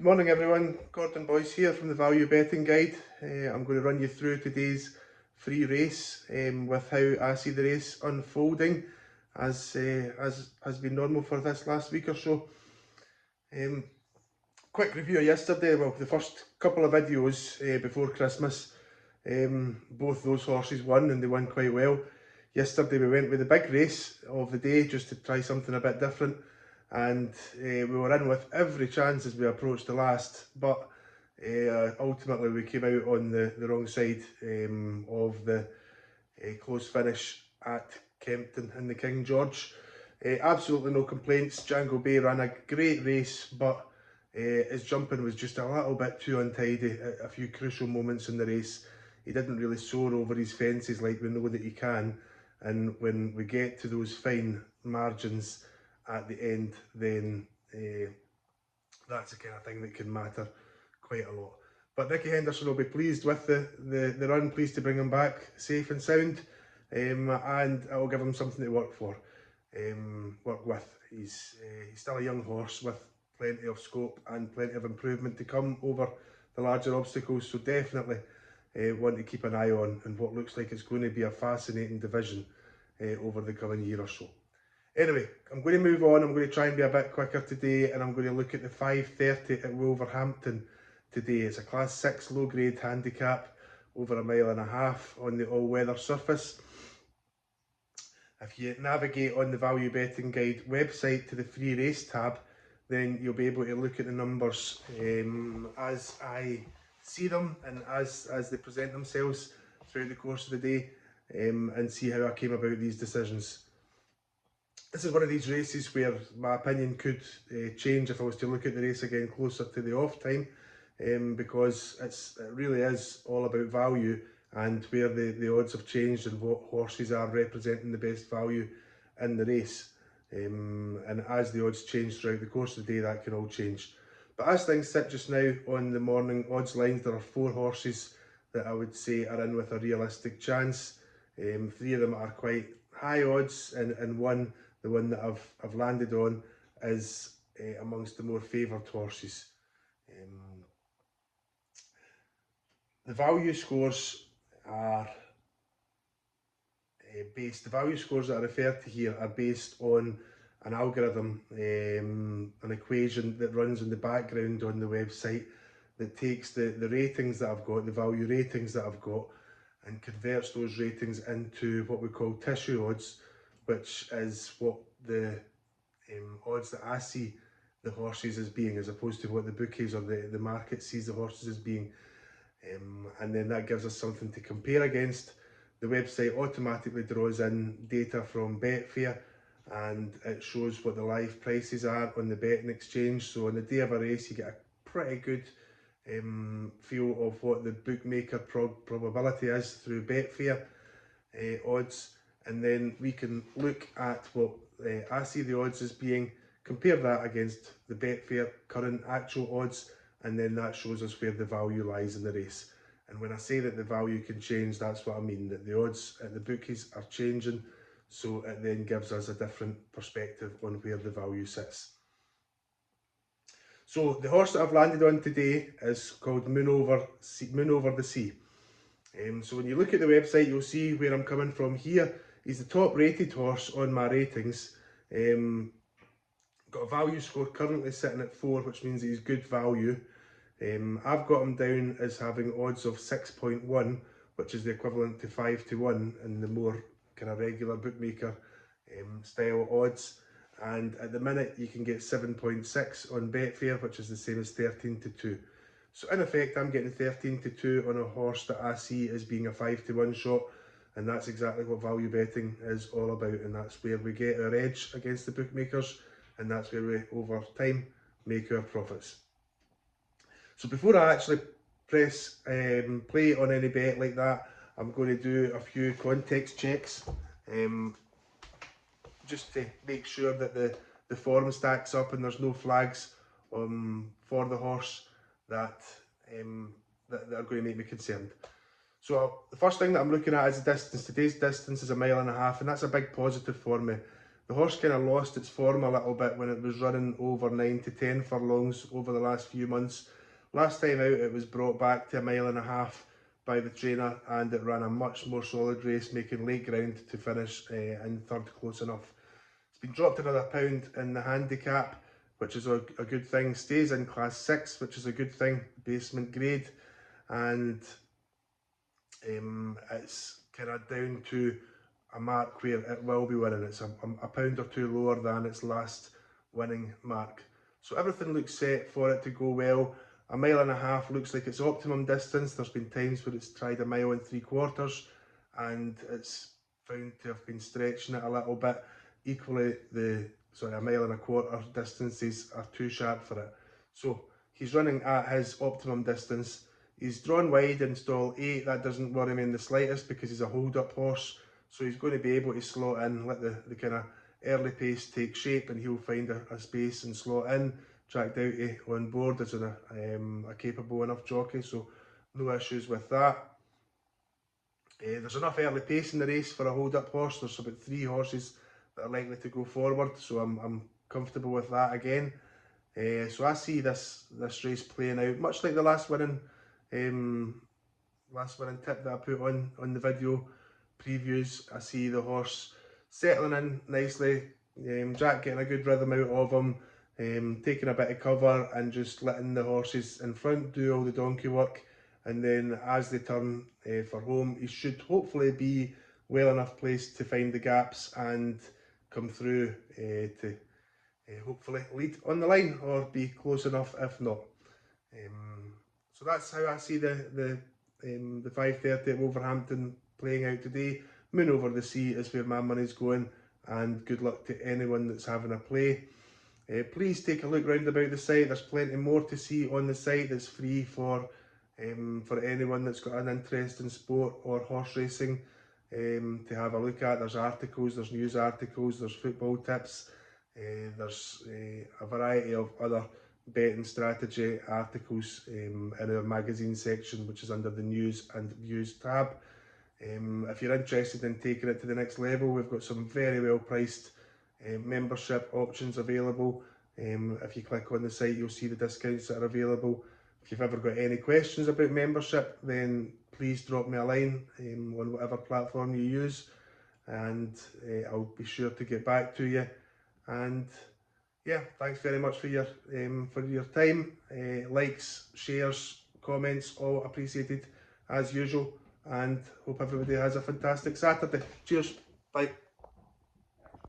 Morning everyone, Gordon Boyce here from the Value Betting Guide. I'm going to run you through today's free race with how I see the race unfolding as has been normal for this last week or so. Quick review of yesterday, well the first couple of videos before Christmas, both those horses won and they won quite well. Yesterday we went with the big race of the day just to try something a bit different. And we were in with every chance as we approached the last, but ultimately we came out on the wrong side of the close finish at Kempton in the King George. Absolutely no complaints. Django Bay ran a great race, but his jumping was just a little bit too untidy at a few crucial moments in the race. He didn't really soar over his fences like we know that he can, and when we get to those fine margins at the end, then that's the kind of thing that can matter quite a lot. But Nicky Henderson will be pleased with the run, pleased to bring him back safe and sound, and it will give him something to work with. He's still a young horse with plenty of scope and plenty of improvement to come over the larger obstacles, so definitely one to keep an eye on, and what looks like it's going to be a fascinating division over the coming year or so. Anyway, I'm going to move on. I'm going to try and be a bit quicker today, and I'm going to look at the 5:30 at Wolverhampton today. It's a Class 6 low-grade handicap over 1.5 miles on the all-weather surface. If you navigate on the Value Betting Guide website to the free race tab, then you'll be able to look at the numbers as I see them and as they present themselves throughout the course of the day, and see how I came about these decisions. This is one of these races where my opinion could change if I was to look at the race again closer to the off time, because it really is all about value and where the odds have changed and what horses are representing the best value in the race. And as the odds change throughout the course of the day, that can all change. But as things sit just now on the morning odds lines, there are 4 horses that I would say are in with a realistic chance. 3 of them are quite high odds, and one, the one that I've landed on, is amongst the more favoured horses. The value scores are the value scores that I refer to here are based on an algorithm, an equation that runs in the background on the website that takes the ratings that I've got, the value ratings that I've got, and converts those ratings into what we call tissue odds, which is what the odds that I see the horses as being, as opposed to what the bookies or the market sees the horses as being. And then that gives us something to compare against. The website automatically draws in data from Betfair, and it shows what the live prices are on the betting exchange. So on the day of a race, you get a pretty good feel of what the bookmaker probability is through Betfair odds, and then we can look at what I see the odds as being, compare that against the Betfair current actual odds, and then that shows us where the value lies in the race. And when I say that the value can change, that's what I mean, that the odds at the bookies are changing, so it then gives us a different perspective on where the value sits. So the horse that I've landed on today is called Moon Over the Sea. So when you look at the website, you'll see where I'm coming from here. He's the top rated horse on my ratings. Got a value score currently sitting at 4, which means he's good value. I've got him down as having odds of 6.1, which is the equivalent to 5-1 in the more kind of regular bookmaker style odds. And at the minute you can get 7.6 on Betfair, which is the same as 13-2. So in effect, I'm getting 13-2 on a horse that I see as being a 5-1 shot, and that's exactly what value betting is all about, and that's where we get our edge against the bookmakers, and that's where we, over time, make our profits. So before I actually press play on any bet like that, I'm going to do a few context checks, just to make sure that the form stacks up and there's no flags for the horse that are going to make me concerned. So the first thing that I'm looking at is the distance. Today's distance is 1.5 miles, and that's a big positive for me. The horse kind of lost its form a little bit when it was running over 9 to 10 furlongs over the last few months. Last time out it was brought back to 1.5 miles by the trainer, and it ran a much more solid race, making late ground to finish in third close enough. It's been dropped another £1 in the handicap, which is a good thing. Stays in class 6, which is a good thing, basement grade, and it's kind of down to a mark where it will be winning. It's a £1 or £2 lower than its last winning mark. So everything looks set for it to go well. 1.5 miles looks like its optimum distance. There's been times where it's tried 1.75 miles and it's found to have been stretching it a little bit. Equally, the 1.25 miles distances are too sharp for it. So he's running at his optimum distance. He's drawn wide in stall 8. That doesn't worry me in the slightest because he's a hold-up horse. So he's going to be able to slot in, let the kind of early pace take shape, and he'll find a space and slot in. Track Doughty on board as a capable enough jockey, so no issues with that. There's enough early pace in the race for a hold-up horse. There's about 3 horses that are likely to go forward, so I'm comfortable with that again. So I see this race playing out much like the last winning tip that I put on the video previews. I see the horse settling in nicely, Jack getting a good rhythm out of him, taking a bit of cover and just letting the horses in front do all the donkey work, and then as they turn for home, he should hopefully be well enough placed to find the gaps and come through to hopefully lead on the line or be close enough if not. So that's how I see the 5:30 at Wolverhampton playing out today. Moon over the sea is where my money's going, and good luck to anyone that's having a play. Please take a look round about the site. There's plenty more to see on the site. It's free for anyone that's got an interest in sport or horse racing to have a look at. There's articles, there's news articles, there's football tips, there's a variety of other betting strategy articles in our magazine section, which is under the news and views tab. If you're interested in taking it to the next level, we've got some very well priced membership options available. If you click on the site, you'll see the discounts that are available. If you've ever got any questions about membership, then please drop me a line on whatever platform you use, and I'll be sure to get back to you. And yeah, thanks very much for your time. Likes, shares, comments, all appreciated as usual, and hope everybody has a fantastic Saturday. Cheers, bye.